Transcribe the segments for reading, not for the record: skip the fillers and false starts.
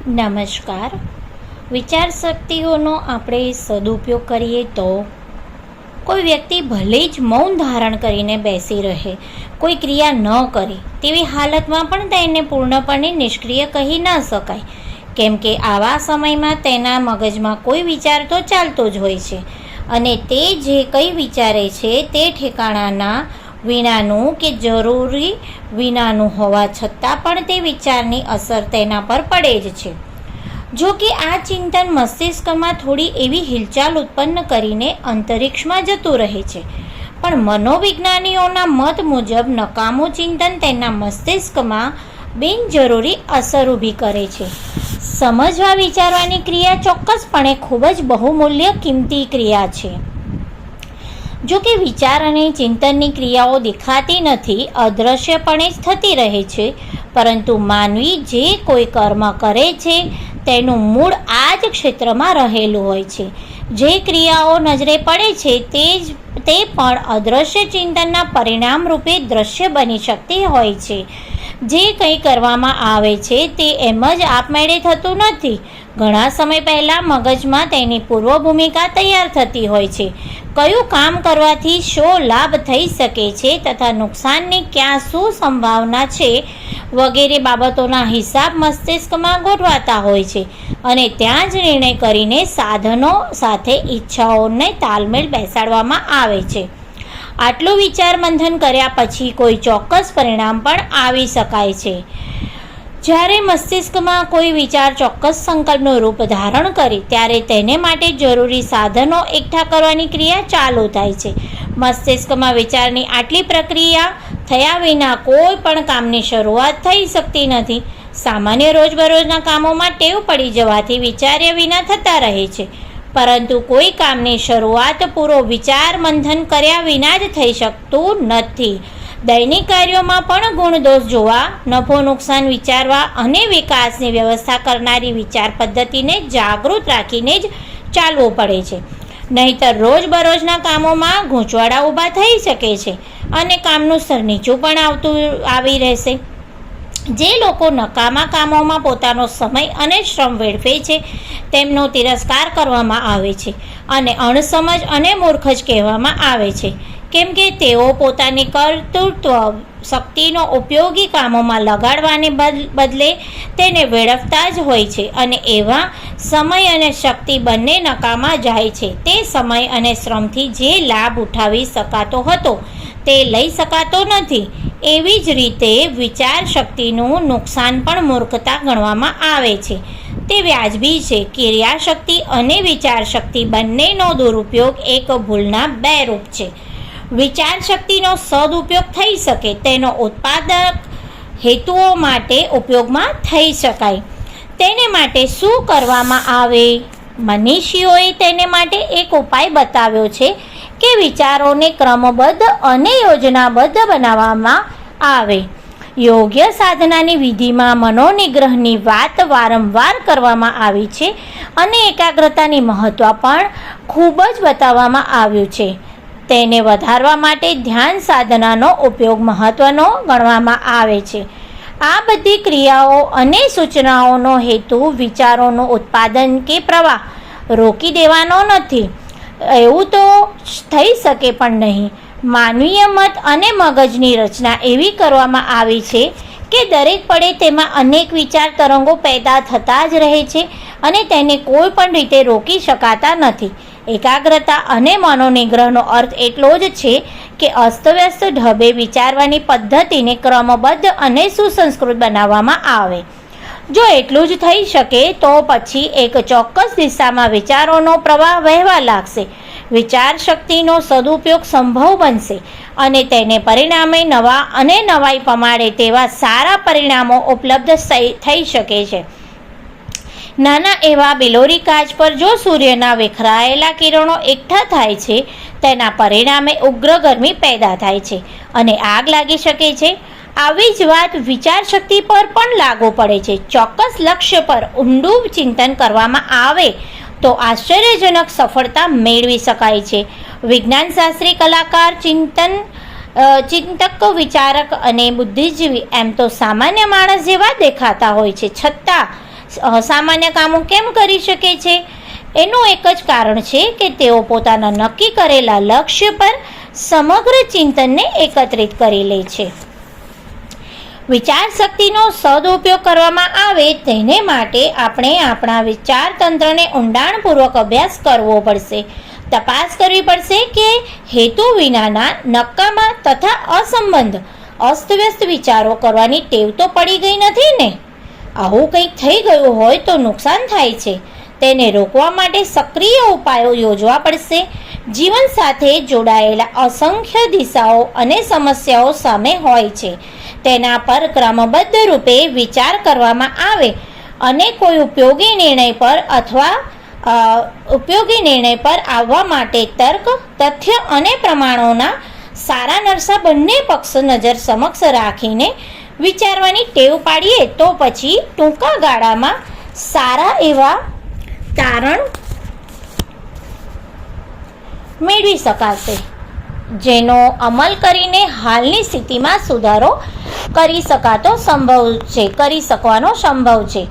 નમસ્કાર. વિચાર શક્તિઓનો આપણે સદુપયોગ કરીએ તો કોઈ વ્યક્તિ ભલે જ મૌન ધારણ કરીને બેસી રહે, કોઈ ક્રિયા ન કરે તેવી હાલતમાં પણ તેને પૂર્ણપણે નિષ્ક્રિય કહી ન શકાય, કેમ કે આવા સમયમાં તેના મગજમાં કોઈ વિચાર તો ચાલતો જ હોય છે અને તે જે કંઈ વિચારે છે તે ઠેકાણાના વિનાનું કે જરૂરી વિનાનું હોવા છતાં પણ તે વિચારની અસર તેના પર પડે જ છે. જો કે આ ચિંતન મસ્તિષ્કમાં થોડી એવી હિલચાલ ઉત્પન્ન કરીને અંતરિક્ષમાં જતું રહે છે, પણ મનોવિજ્ઞાનીઓના મત મુજબ નકામું ચિંતન તેના મસ્તિષ્કમાં બિનજરૂરી અસર ઊભી કરે છે. સમજવા વિચારવાની ક્રિયા ચોક્કસપણે ખૂબ જ બહુમૂલ્ય કિંમતી ક્રિયા છે. જો કે વિચાર અને ચિંતનની ક્રિયાઓ દેખાતી નથી, અદૃશ્યપણે જ થતી રહે છે, પરંતુ માનવી જે કોઈ કર્મ કરે છે તેનું મૂળ આ જ ક્ષેત્રમાં રહેલું હોય છે. જે ક્રિયાઓ નજરે પડે છે તે પણ અદૃશ્ય ચિંતનના પરિણામ રૂપે દ્રશ્ય બની શકતી હોય છે. જે કંઈ કરવામાં આવે છે તે એમ જ આપમેળે થતું નથી. ઘણા સમય પહેલાં મગજમાં તેની પૂર્વ ભૂમિકા તૈયાર થતી હોય છે. કયું કામ કરવાથી શો લાભ થઈ શકે છે તથા નુકસાનની ક્યાં શું સંભાવના છે વગેરે બાબતોના હિસાબ મસ્તિષ્કમાં ગોઠવાતા હોય છે અને ત્યાં જ નિર્ણય કરીને સાધનો સાથે ઈચ્છાઓને તાલમેલ બેસાડવામાં આવે છે. આટલું વિચાર મંથન કર્યા પછી કોઈ ચોક્કસ પરિણામ પણ આવી શકાય છે. જ્યારે મસ્તિષ્કમાં કોઈ વિચાર ચોક્કસ સંકલ્પનું રૂપ ધારણ કરે ત્યારે તેને માટે જરૂરી સાધનો એકઠા કરવાની ક્રિયા ચાલુ થાય છે. મસ્તિષ્કમાં વિચારની આટલી પ્રક્રિયા થયા વિના કોઈ પણ કામની શરૂઆત થઈ શકતી નથી. સામાન્ય રોજબરોજના કામોમાં ટેવ પડી જવાથી વિચાર્યા વિના થતા રહે છે, પરંતુ કોઈ કામની શરૂઆત પૂરો વિચાર મંથન કર્યા વિના જ થઈ શકતું નથી. દૈનિક કાર્યોમાં પણ ગુણદોષ જોવા, નફો નુકસાન વિચારવા અને વિકાસની વ્યવસ્થા કરનારી વિચાર પદ્ધતિને જાગૃત રાખીને જ ચાલવું પડે છે. નહીંતર રોજબરોજના કામોમાં ગૂંચવાડા ઊભા થઈ શકે છે અને કામનું સ્તર નીચું પણ આવી રહેશે. જે લોકો નકામા કામોમાં પોતાનો સમય અને શ્રમ વેડફે છે તેમનો તિરસ્કાર કરવામાં આવે છે અને અણસમજ અને મૂર્ખ જ કહેવામાં આવે છે, કેમ કે તેઓ પોતાની કર્તૃત્વ શક્તિનો ઉપયોગી કામોમાં લગાડવાને બદલે તેને વેડફતા જ હોય છે અને એવા સમય અને શક્તિ બંને નકામા જાય છે. તે સમય અને શ્રમથી જે લાભ ઉઠાવી શકાતો હતો તે લઈ શકાતો નથી. એવી જ રીતે વિચાર શક્તિનું નુકસાન પણ મૂર્ખતા ગણવામાં આવે છે. તે વ્યાજબી છે. ક્રિયાશક્તિ અને વિચાર શક્તિ બંનેનો દુરુપયોગ એક ભૂલના બે રૂપ છે. વિચાર શક્તિનો સદુપયોગ થઈ શકે તેનો ઉત્પાદક હેતુઓ માટે ઉપયોગમાં થઈ શકાય. તેને માટે શું કરવામાં આવે? મનીષીઓએ તેને માટે એક ઉપાય બતાવ્યો છે કે વિચારોને ક્રમબદ્ધ અને યોજનાબદ્ધ બનાવવામાં આવે. યોગ્ય સાધનાની વિધિમાં મનોનિગ્રહની વાત વારંવાર કરવામાં આવી છે અને એકાગ્રતાની મહત્ત્વ પણ ખૂબ જ બતાવવામાં આવ્યું છે. તેને વધારવા માટે ધ્યાન સાધનાનો ઉપયોગ મહત્ત્વનો ગણવામાં આવે છે. આ બધી ક્રિયાઓ અને સૂચનાઓનો હેતુ વિચારોનું ઉત્પાદન કે પ્રવાહ રોકી દેવાનો નથી. એવું તો થઈ શકે પણ નહીં. માનવીય મત અને મગજની રચના એવી કરવામાં આવી છે કે દરેક પળે તેમાં અનેક વિચાર તરંગો પેદા થતા જ રહે છે અને તેને કોઈ પણ રીતે રોકી શકાતા નથી. એકાગ્રતા અને મનોનિગ્રહનો અર્થ એટલો જ છે કે અસ્તવ્યસ્ત ઢબે વિચારવાની પદ્ધતિને ક્રમબદ્ધ અને સુસંસ્કૃત બનાવવામાં આવે. જો એટલું જ થઈ શકે તો પછી એક ચોક્કસ દિશામાં વિચારોનો પ્રવાહ વહેવા લાગશે. વિચાર શક્તિનો સદુપયોગ સંભવ બનશે અને તેને પરિણામે નવા અને નવાઈ પમાડે તેવા સારા પરિણામો ઉપલબ્ધ થઈ શકે છે. નાના એવા બિલોરી કાચ પર જો સૂર્યના વિખરાયેલા કિરણો એકઠા થાય છે તેના પરિણામે ઉગ્ર ગરમી પેદા થાય છે અને આગ લાગી શકે છે. આવી જ વાત વિચાર શક્તિ પર પણ લાગુ પડે છે. ચોક્કસ લક્ષ્ય પર ઊંડું ચિંતન કરવામાં આવે તો આશ્ચર્યજનક સફળતા મેળવી શકાય છે. વિજ્ઞાનશાસ્ત્રી, કલાકાર, ચિંતક, વિચારક અને બુદ્ધિજીવી એમ તો સામાન્ય માણસ જેવા દેખાતા હોય છે, છતાં સામાન્ય કામો કેમ કરી શકે છે? એનું એક જ કારણ છે કે તેઓ પોતાના નક્કી કરેલા લક્ષ્ય પર સમગ્ર ચિંતનને એકત્રિત કરી લે છે. વિચાર શક્તિનો સદુપયોગ કરવામાં આવે તેને માટે આપણે આપણા વિચાર તંત્રને ઊંડાણપૂર્વક અભ્યાસ કરવો પડશે. તપાસ કરવી પડશે કે હેતુ વિનાના નકામા તથા અસંબંધ અસ્તવ્યસ્ત વિચારો કરવાની ટેવ તો પડી ગઈ નથી ને? આવું કંઈક થઈ ગયું હોય તો નુકસાન થાય છે. તેને રોકવા માટે સક્રિય ઉપાયો યોજવા પડશે. જીવન સાથે જોડાયેલા અસંખ્ય દિશાઓ અને સમસ્યાઓ સામે હોય છે. તેના પર ક્રમબદ્ધ રૂપે વિચાર કરવામાં આવે અને કોઈ ઉપયોગી નિર્ણય પર આવવા માટે તર્ક, તથ્ય અને પ્રમાણોના સારા નરસા બંને પક્ષ નજર સમક્ષ રાખીને વિચારવાની ટેવ પાડીએ તો પછી ટૂંકા ગાળામાં સારા એવા તારણ મેળવી શકાશે, જેનો અમલ કરીને હાલની સ્થિતિમાં સુધારો કરી શકવાનો સંભવ છે.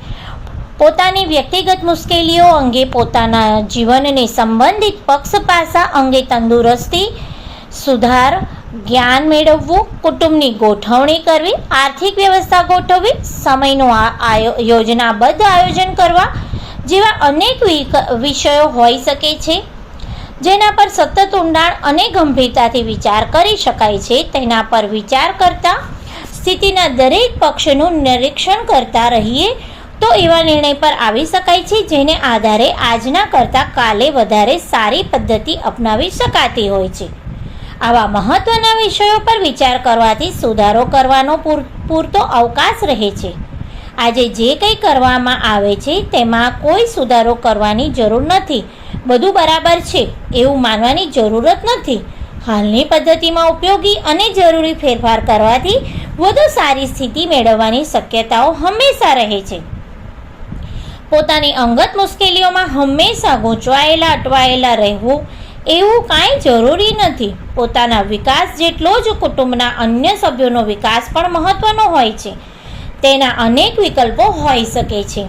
પોતાની વ્યક્તિગત મુશ્કેલીઓ અંગે, પોતાના જીવનને સંબંધિત પક્ષ પાસા અંગે તંદુરસ્તી, સુધાર, જ્ઞાન મેળવવું, કુટુંબની ગોઠવણી કરવી, આર્થિક વ્યવસ્થા ગોઠવવી, સમયનું યોજનાબદ્ધ આયોજન કરવા જેવા અનેક વિષયો હોઈ શકે છે, જેના પર સતત ઊંડાણ અને ગંભીરતાથી વિચાર કરી શકાય છે. તેના પર વિચાર કરતા, સ્થિતિના દરેક પક્ષનું નિરીક્ષણ કરતા રહીએ તો એવા નિર્ણય પર આવી શકાય છે જેને આધારે આજના કરતાં કાલે વધારે સારી પદ્ધતિ અપનાવી શકાતી હોય છે. આવા મહત્વના વિષયો પર વિચાર કરવાથી સુધારો કરવાનો પૂરતો અવકાશ રહે છે. આજે જે કંઈ કરવામાં આવે છે તેમાં કોઈ સુધારો કરવાની જરૂર નથી, બધું બરાબર છે એવું માનવાની જરૂરત નથી. હાલની પદ્ધતિમાં ઉપયોગી અને જરૂરી ફેરફાર કરવાથી વધુ સારી સ્થિતિ મેળવવાની શક્યતાઓ હંમેશા રહે છે. પોતાની અંગત મુશ્કેલીઓમાં હંમેશા ગૂંચવાયેલા અટવાયેલા રહેવું એવું કાંઈ જરૂરી નથી. પોતાના વિકાસ જેટલો જ કુટુંબના અન્ય સભ્યોનો વિકાસ પણ મહત્વનો હોય છે. તેના અનેક વિકલ્પો હોઈ શકે છે.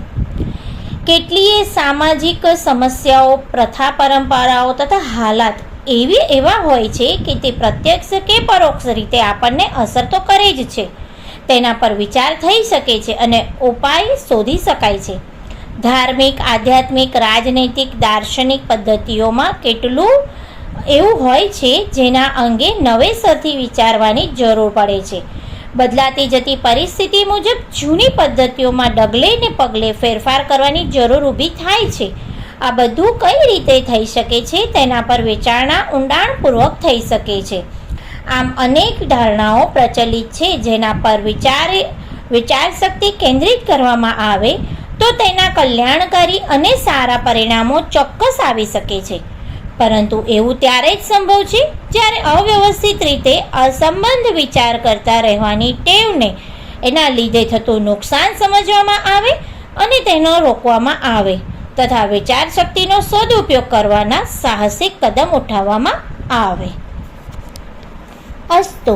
કેટલીય સામાજિક સમસ્યાઓ, પ્રથા, પરંપરાઓ તથા હાલાત એવા હોય છે કે તે પ્રત્યક્ષ કે પરોક્ષ રીતે આપણને અસર તો કરે જ છે. તેના પર વિચાર થઈ શકે છે અને ઉપાય શોધી શકાય છે. ધાર્મિક, આધ્યાત્મિક, રાજનૈતિક, દાર્શનિક પદ્ધતિઓમાં કેટલું એવું હોય છે જેના અંગે નવેસરથી વિચારવાની જરૂર પડે છે. બદલાતી જતી પરિસ્થિતિ મુજબ જૂની પદ્ધતિઓમાં ડગલે ને પગલે ફેરફાર કરવાની જરૂર ઊભી થાય છે. આ બધું કઈ રીતે થઈ શકે છે તેના પર વિચારણા ઊંડાણપૂર્વક થઈ શકે છે. આમ અનેક ધારણાઓ પ્રચલિત છે જેના પર વિચાર શક્તિ કેન્દ્રિત કરવામાં આવે તો તેના કલ્યાણકારી અને સારા પરિણામો ચોક્કસ આવી શકે છે. પરંતુ એવું ત્યારે જ સંભવ છે જ્યારે અવ્યવસ્થિત રીતે અસંબંધ વિચાર કરતા રહેવાની ટેવને એના લીધે થતું નુકસાન સમજવામાં આવે અને તેનો રોકવામાં આવે તથા વિચાર શક્તિનો સદુપયોગ કરવાના સાહસિક કદમ ઉઠાવવામાં આવે. અસ્તુ.